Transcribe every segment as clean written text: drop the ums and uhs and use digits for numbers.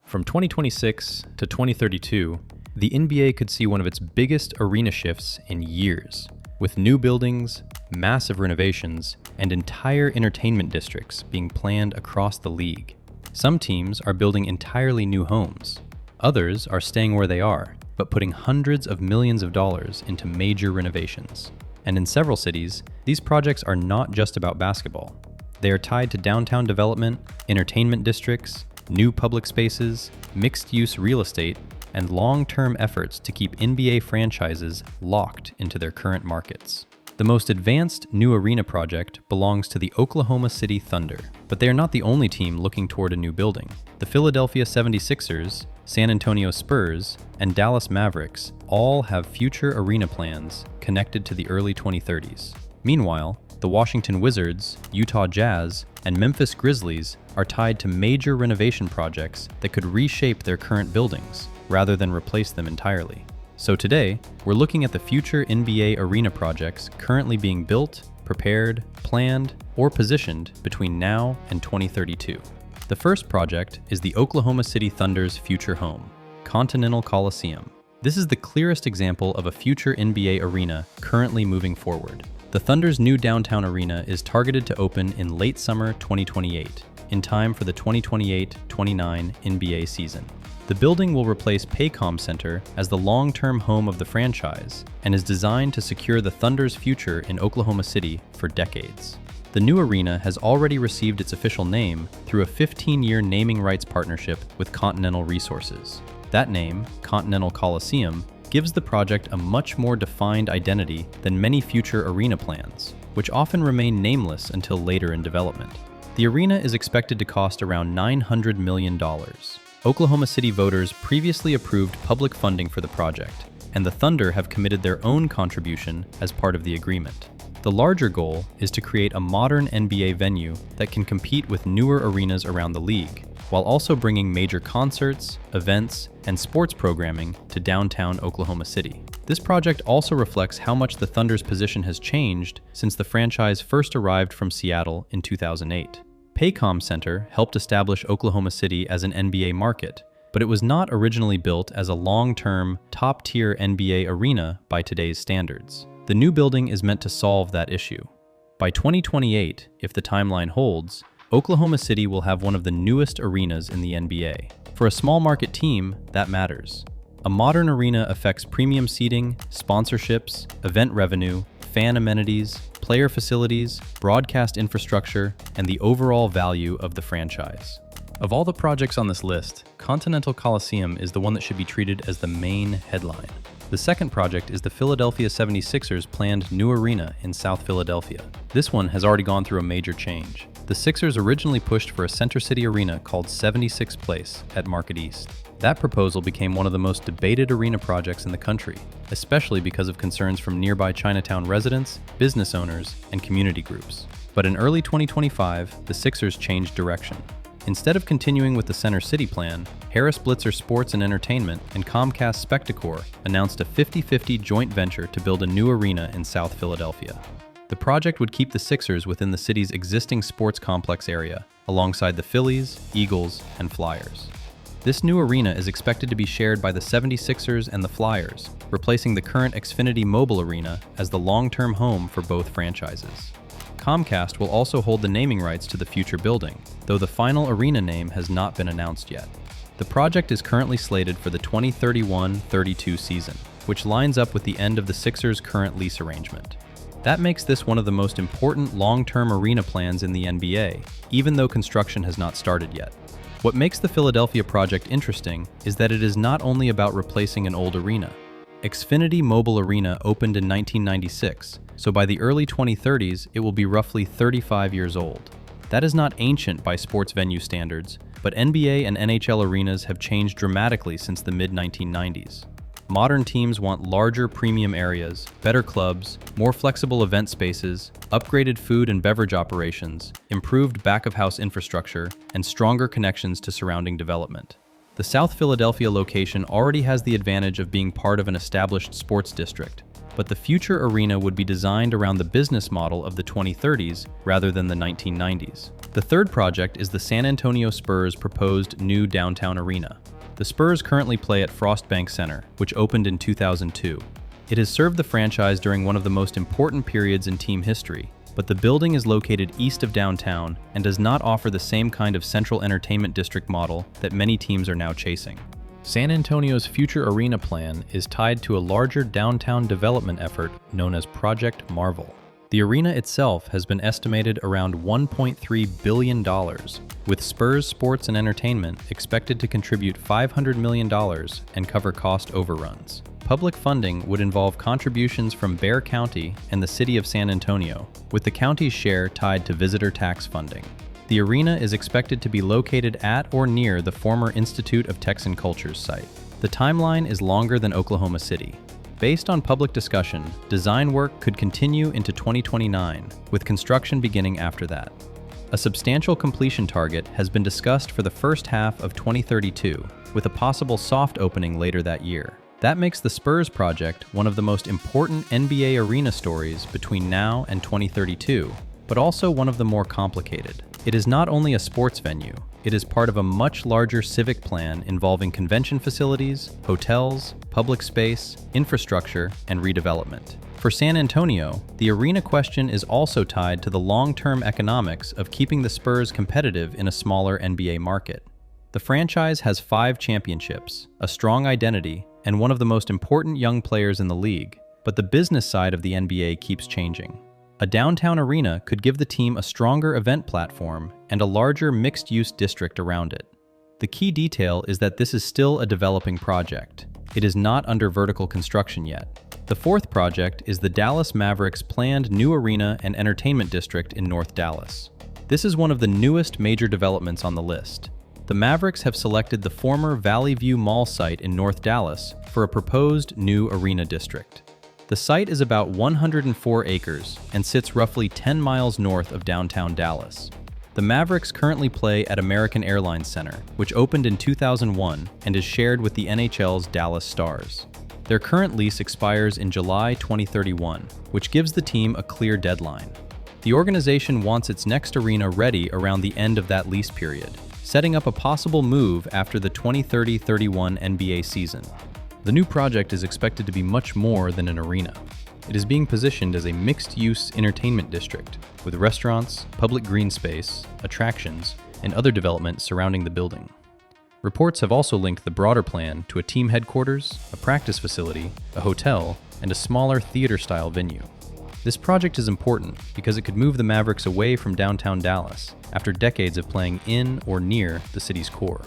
From 2026 to 2032, the NBA could see one of its biggest arena shifts in years, with new buildings, massive renovations, and entire entertainment districts being planned across the league. Some teams are building entirely new homes. Others are staying where they are, but putting hundreds of millions of dollars into major renovations. And in several cities, these projects are not just about basketball. They are tied to downtown development, entertainment districts, new public spaces, mixed-use real estate, and long-term efforts to keep NBA franchises locked into their current markets. The most advanced new arena project belongs to the Oklahoma City Thunder, but they are not the only team looking toward a new building. The Philadelphia 76ers, San Antonio Spurs, and Dallas Mavericks all have future arena plans connected to the early 2030s. Meanwhile, the Washington Wizards, Utah Jazz, and Memphis Grizzlies are tied to major renovation projects that could reshape their current buildings rather than replace them entirely. So today, we're looking at the future NBA arena projects currently being built, prepared, planned, or positioned between now and 2032. The first project is the Oklahoma City Thunder's future home, Continental Coliseum. This is the clearest example of a future NBA arena currently moving forward. The Thunder's new downtown arena is targeted to open in late summer 2028, in time for the 2028-29 NBA season. The building will replace Paycom Center as the long-term home of the franchise and is designed to secure the Thunder's future in Oklahoma City for decades. The new arena has already received its official name through a 15-year naming rights partnership with Continental Resources. That name, Continental Coliseum, gives the project a much more defined identity than many future arena plans, which often remain nameless until later in development. The arena is expected to cost around $900 million. Oklahoma City voters previously approved public funding for the project, and the Thunder have committed their own contribution as part of the agreement. The larger goal is to create a modern NBA venue that can compete with newer arenas around the league, while also bringing major concerts, events, and sports programming to downtown Oklahoma City. This project also reflects how much the Thunder's position has changed since the franchise first arrived from Seattle in 2008. Paycom Center helped establish Oklahoma City as an NBA market, but it was not originally built as a long-term, top-tier NBA arena by today's standards. The new building is meant to solve that issue. By 2028, if the timeline holds, Oklahoma City will have one of the newest arenas in the NBA. For a small market team, that matters. A modern arena affects premium seating, sponsorships, event revenue, fan amenities, player facilities, broadcast infrastructure, and the overall value of the franchise. Of all the projects on this list, Continental Coliseum is the one that should be treated as the main headline. The second project is the Philadelphia 76ers' planned new arena in South Philadelphia. This one has already gone through a major change. The Sixers originally pushed for a Center City arena called 76 Place at Market East. That proposal became one of the most debated arena projects in the country, especially because of concerns from nearby Chinatown residents, business owners, and community groups. But in early 2025, the Sixers changed direction. Instead of continuing with the Center City plan, Harris Blitzer Sports and Entertainment and Comcast Spectacor announced a 50-50 joint venture to build a new arena in South Philadelphia. The project would keep the Sixers within the city's existing sports complex area, alongside the Phillies, Eagles, and Flyers. This new arena is expected to be shared by the 76ers and the Flyers, replacing the current Xfinity Mobile Arena as the long-term home for both franchises. Comcast will also hold the naming rights to the future building, though the final arena name has not been announced yet. The project is currently slated for the 2031-32 season, which lines up with the end of the Sixers' current lease arrangement. That makes this one of the most important long-term arena plans in the NBA, even though construction has not started yet. What makes the Philadelphia project interesting is that it is not only about replacing an old arena. Xfinity Mobile Arena opened in 1996, so by the early 2030s, it will be roughly 35 years old. That is not ancient by sports venue standards, but NBA and NHL arenas have changed dramatically since the mid-1990s. Modern teams want larger premium areas, better clubs, more flexible event spaces, upgraded food and beverage operations, improved back-of-house infrastructure, and stronger connections to surrounding development. The South Philadelphia location already has the advantage of being part of an established sports district, but the future arena would be designed around the business model of the 2030s rather than the 1990s. The third project is the San Antonio Spurs' proposed new downtown arena. The Spurs currently play at Frostbank Center, which opened in 2002. It has served the franchise during one of the most important periods in team history, but the building is located east of downtown and does not offer the same kind of central entertainment district model that many teams are now chasing. San Antonio's future arena plan is tied to a larger downtown development effort known as Project Marvel. The arena itself has been estimated around $1.3 billion, with Spurs Sports and Entertainment expected to contribute $500 million and cover cost overruns. Public funding would involve contributions from Bexar County and the City of San Antonio, with the county's share tied to visitor tax funding. The arena is expected to be located at or near the former Institute of Texan Culture's site. The timeline is longer than Oklahoma City. Based on public discussion, design work could continue into 2029, with construction beginning after that. A substantial completion target has been discussed for the first half of 2032, with a possible soft opening later that year. That makes the Spurs project one of the most important NBA arena stories between now and 2032, but also one of the more complicated. It is not only a sports venue, it is part of a much larger civic plan involving convention facilities, hotels, public space, infrastructure, and redevelopment. For San Antonio, the arena question is also tied to the long-term economics of keeping the Spurs competitive in a smaller NBA market. The franchise has 5 championships, a strong identity, and one of the most important young players in the league, but the business side of the NBA keeps changing. A downtown arena could give the team a stronger event platform and a larger mixed-use district around it. The key detail is that this is still a developing project. It is not under vertical construction yet. The fourth project is the Dallas Mavericks' planned new arena and entertainment district in North Dallas. This is one of the newest major developments on the list. The Mavericks have selected the former Valley View Mall site in North Dallas for a proposed new arena district. The site is about 104 acres and sits roughly 10 miles north of downtown Dallas. The Mavericks currently play at American Airlines Center, which opened in 2001 and is shared with the NHL's Dallas Stars. Their current lease expires in July 2031, which gives the team a clear deadline. The organization wants its next arena ready around the end of that lease period, setting up a possible move after the 2030-31 NBA season. The new project is expected to be much more than an arena. It is being positioned as a mixed-use entertainment district, with restaurants, public green space, attractions, and other development surrounding the building. Reports have also linked the broader plan to a team headquarters, a practice facility, a hotel, and a smaller theater-style venue. This project is important because it could move the Mavericks away from downtown Dallas after decades of playing in or near the city's core.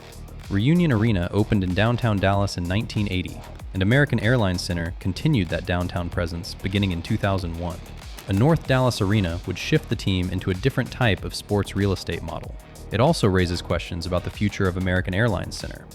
Reunion Arena opened in downtown Dallas in 1980, and American Airlines Center continued that downtown presence beginning in 2001. A North Dallas arena would shift the team into a different type of sports real estate model. It also raises questions about the future of American Airlines Center.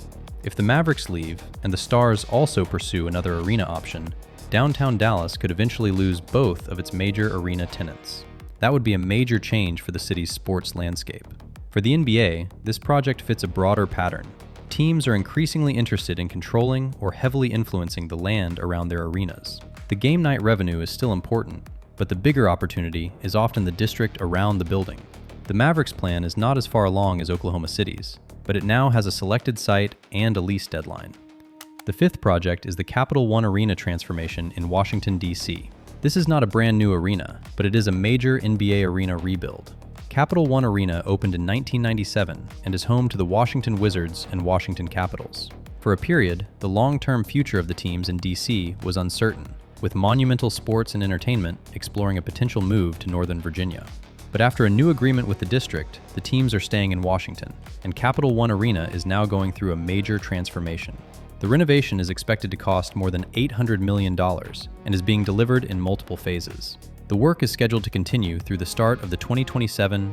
If the Mavericks leave, and the Stars also pursue another arena option, downtown Dallas could eventually lose both of its major arena tenants. That would be a major change for the city's sports landscape. For the NBA, this project fits a broader pattern. Teams are increasingly interested in controlling or heavily influencing the land around their arenas. The game night revenue is still important, but the bigger opportunity is often the district around the building. The Mavericks plan is not as far along as Oklahoma City's, but it now has a selected site and a lease deadline. The fifth project is the Capital One Arena transformation in Washington, D.C. This is not a brand new arena, but it is a major NBA arena rebuild. Capital One Arena opened in 1997 and is home to the Washington Wizards and Washington Capitals. For a period, the long-term future of the teams in D.C. was uncertain, with Monumental Sports and Entertainment exploring a potential move to Northern Virginia. But after a new agreement with the district, the teams are staying in Washington, and Capital One Arena is now going through a major transformation. The renovation is expected to cost more than $800 million and is being delivered in multiple phases. The work is scheduled to continue through the start of the 2027-28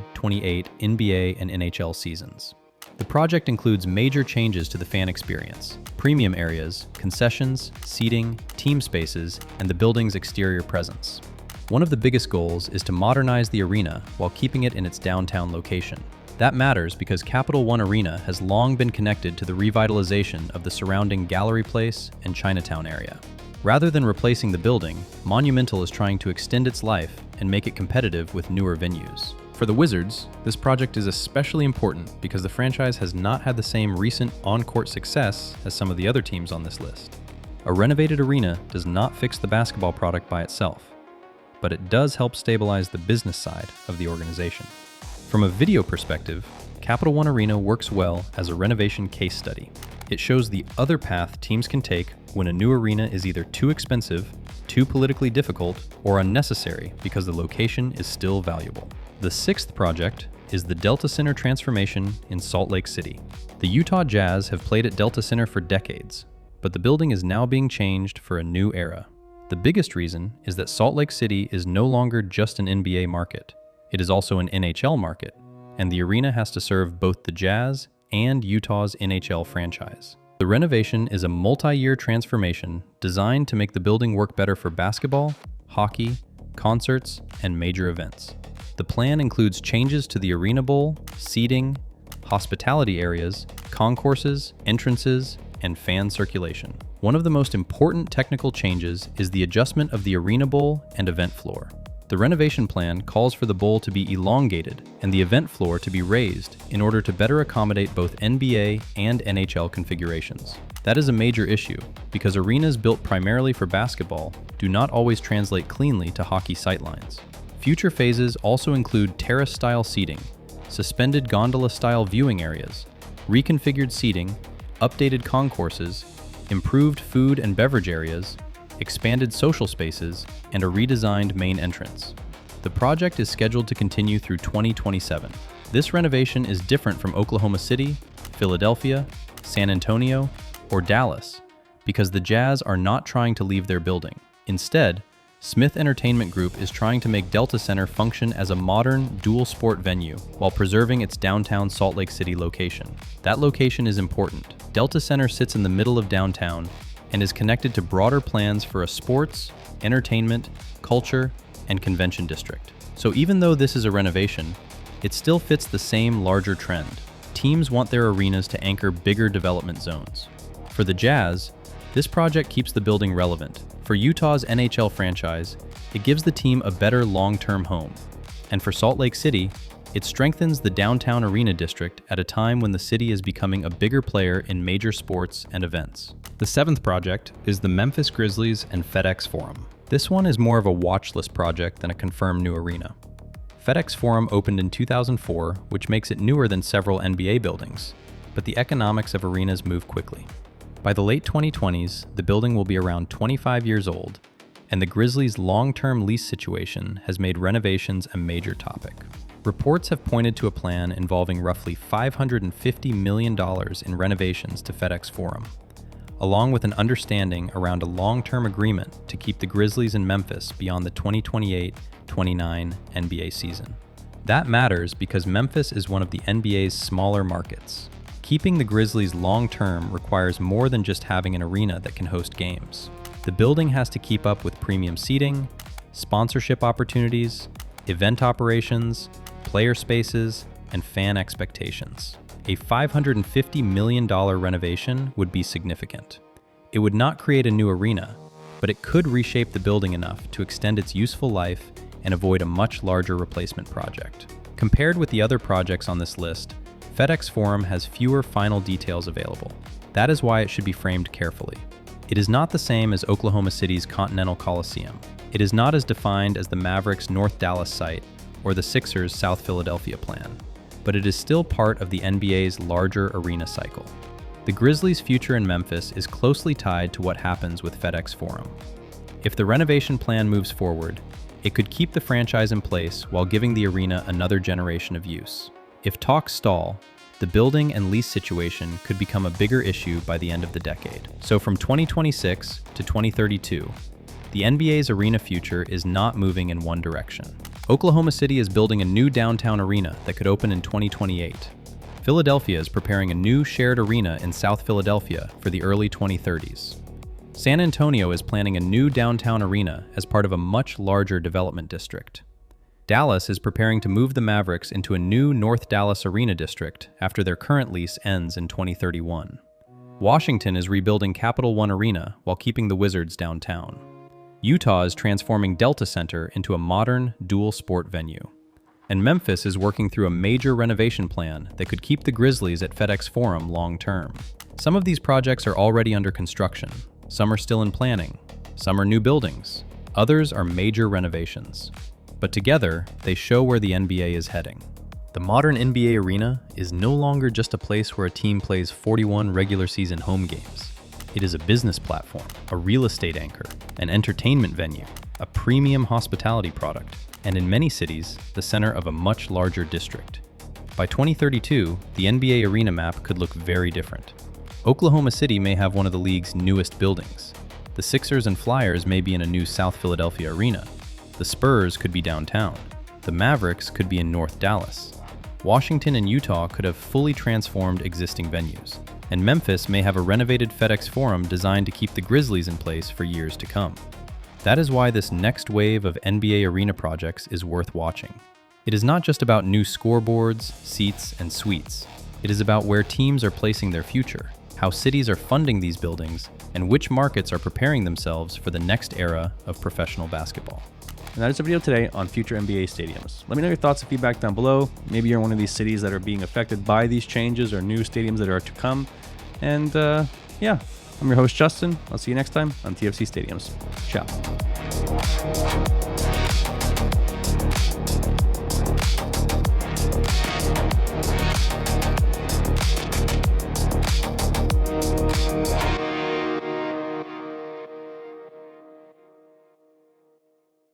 NBA and NHL seasons. The project includes major changes to the fan experience, premium areas, concessions, seating, team spaces, and the building's exterior presence. One of the biggest goals is to modernize the arena while keeping it in its downtown location. That matters because Capital One Arena has long been connected to the revitalization of the surrounding Gallery Place and Chinatown area. Rather than replacing the building, Monumental is trying to extend its life and make it competitive with newer venues. For the Wizards, this project is especially important because the franchise has not had the same recent on-court success as some of the other teams on this list. A renovated arena does not fix the basketball product by itself, but it does help stabilize the business side of the organization. From a video perspective, Capital One Arena works well as a renovation case study. It shows the other path teams can take when a new arena is either too expensive, too politically difficult, or unnecessary because the location is still valuable. The sixth project is the Delta Center transformation in Salt Lake City. The Utah Jazz have played at Delta Center for decades, but the building is now being changed for a new era. The biggest reason is that Salt Lake City is no longer just an NBA market. It is also an NHL market, and the arena has to serve both the Jazz and Utah's NHL franchise. The renovation is a multi-year transformation designed to make the building work better for basketball, hockey, concerts, and major events. The plan includes changes to the Arena Bowl, seating, hospitality areas, concourses, entrances, and fan circulation. One of the most important technical changes is the adjustment of the Arena Bowl and event floor. The renovation plan calls for the bowl to be elongated and the event floor to be raised in order to better accommodate both NBA and NHL configurations. That is a major issue because arenas built primarily for basketball do not always translate cleanly to hockey sightlines. Future phases also include terrace-style seating, suspended gondola-style viewing areas, reconfigured seating, updated concourses, improved food and beverage areas, expanded social spaces, and a redesigned main entrance. The project is scheduled to continue through 2027. This renovation is different from Oklahoma City, Philadelphia, San Antonio, or Dallas because the Jazz are not trying to leave their building. Instead, Smith Entertainment Group is trying to make Delta Center function as a modern, dual-sport venue while preserving its downtown Salt Lake City location. That location is important. Delta Center sits in the middle of downtown and is connected to broader plans for a sports, entertainment, culture, and convention district. So even though this is a renovation, it still fits the same larger trend. Teams want their arenas to anchor bigger development zones. For the Jazz, this project keeps the building relevant. For Utah's NHL franchise, it gives the team a better long-term home. And for Salt Lake City, it strengthens the downtown arena district at a time when the city is becoming a bigger player in major sports and events. The seventh project is the Memphis Grizzlies and FedExForum. This one is more of a watch list project than a confirmed new arena. FedExForum opened in 2004, which makes it newer than several NBA buildings, but the economics of arenas move quickly. By the late 2020s, the building will be around 25 years old, and the Grizzlies' long-term lease situation has made renovations a major topic. Reports have pointed to a plan involving roughly $550 million in renovations to FedExForum, along with an understanding around a long-term agreement to keep the Grizzlies in Memphis beyond the 2028-29 NBA season. That matters because Memphis is one of the NBA's smaller markets. Keeping the Grizzlies long-term requires more than just having an arena that can host games. The building has to keep up with premium seating, sponsorship opportunities, event operations, player spaces, and fan expectations. A $550 million renovation would be significant. It would not create a new arena, but it could reshape the building enough to extend its useful life and avoid a much larger replacement project. Compared with the other projects on this list, FedExForum has fewer final details available. That is why it should be framed carefully. It is not the same as Oklahoma City's Continental Coliseum. It is not as defined as the Mavericks North Dallas site or the Sixers South Philadelphia plan, but it is still part of the NBA's larger arena cycle. The Grizzlies' future in Memphis is closely tied to what happens with FedExForum. If the renovation plan moves forward, it could keep the franchise in place while giving the arena another generation of use. If talks stall, the building and lease situation could become a bigger issue by the end of the decade. So from 2026 to 2032, the NBA's arena future is not moving in one direction. Oklahoma City is building a new downtown arena that could open in 2028. Philadelphia is preparing a new shared arena in South Philadelphia for the early 2030s. San Antonio is planning a new downtown arena as part of a much larger development district. Dallas is preparing to move the Mavericks into a new North Dallas arena district after their current lease ends in 2031. Washington is rebuilding Capital One Arena while keeping the Wizards downtown. Utah is transforming Delta Center into a modern, dual-sport venue. And Memphis is working through a major renovation plan that could keep the Grizzlies at FedExForum long-term. Some of these projects are already under construction. Some are still in planning. Some are new buildings. Others are major renovations. But together, they show where the NBA is heading. The modern NBA arena is no longer just a place where a team plays 41 regular season home games. It is a business platform, a real estate anchor, an entertainment venue, a premium hospitality product, and in many cities, the center of a much larger district. By 2032, the NBA arena map could look very different. Oklahoma City may have one of the league's newest buildings. The Sixers and Flyers may be in a new South Philadelphia arena. The Spurs could be downtown. The Mavericks could be in North Dallas. Washington and Utah could have fully transformed existing venues. And Memphis may have a renovated FedExForum designed to keep the Grizzlies in place for years to come. That is why this next wave of NBA arena projects is worth watching. It is not just about new scoreboards, seats, and suites. It is about where teams are placing their future, how cities are funding these buildings, and which markets are preparing themselves for the next era of professional basketball. And that is the video today on future NBA stadiums. Let me know your thoughts and feedback down below. Maybe you're in one of these cities that are being affected by these changes or new stadiums that are to come. And yeah, I'm your host, Justin. I'll see you next time on TFC Stadiums. Ciao.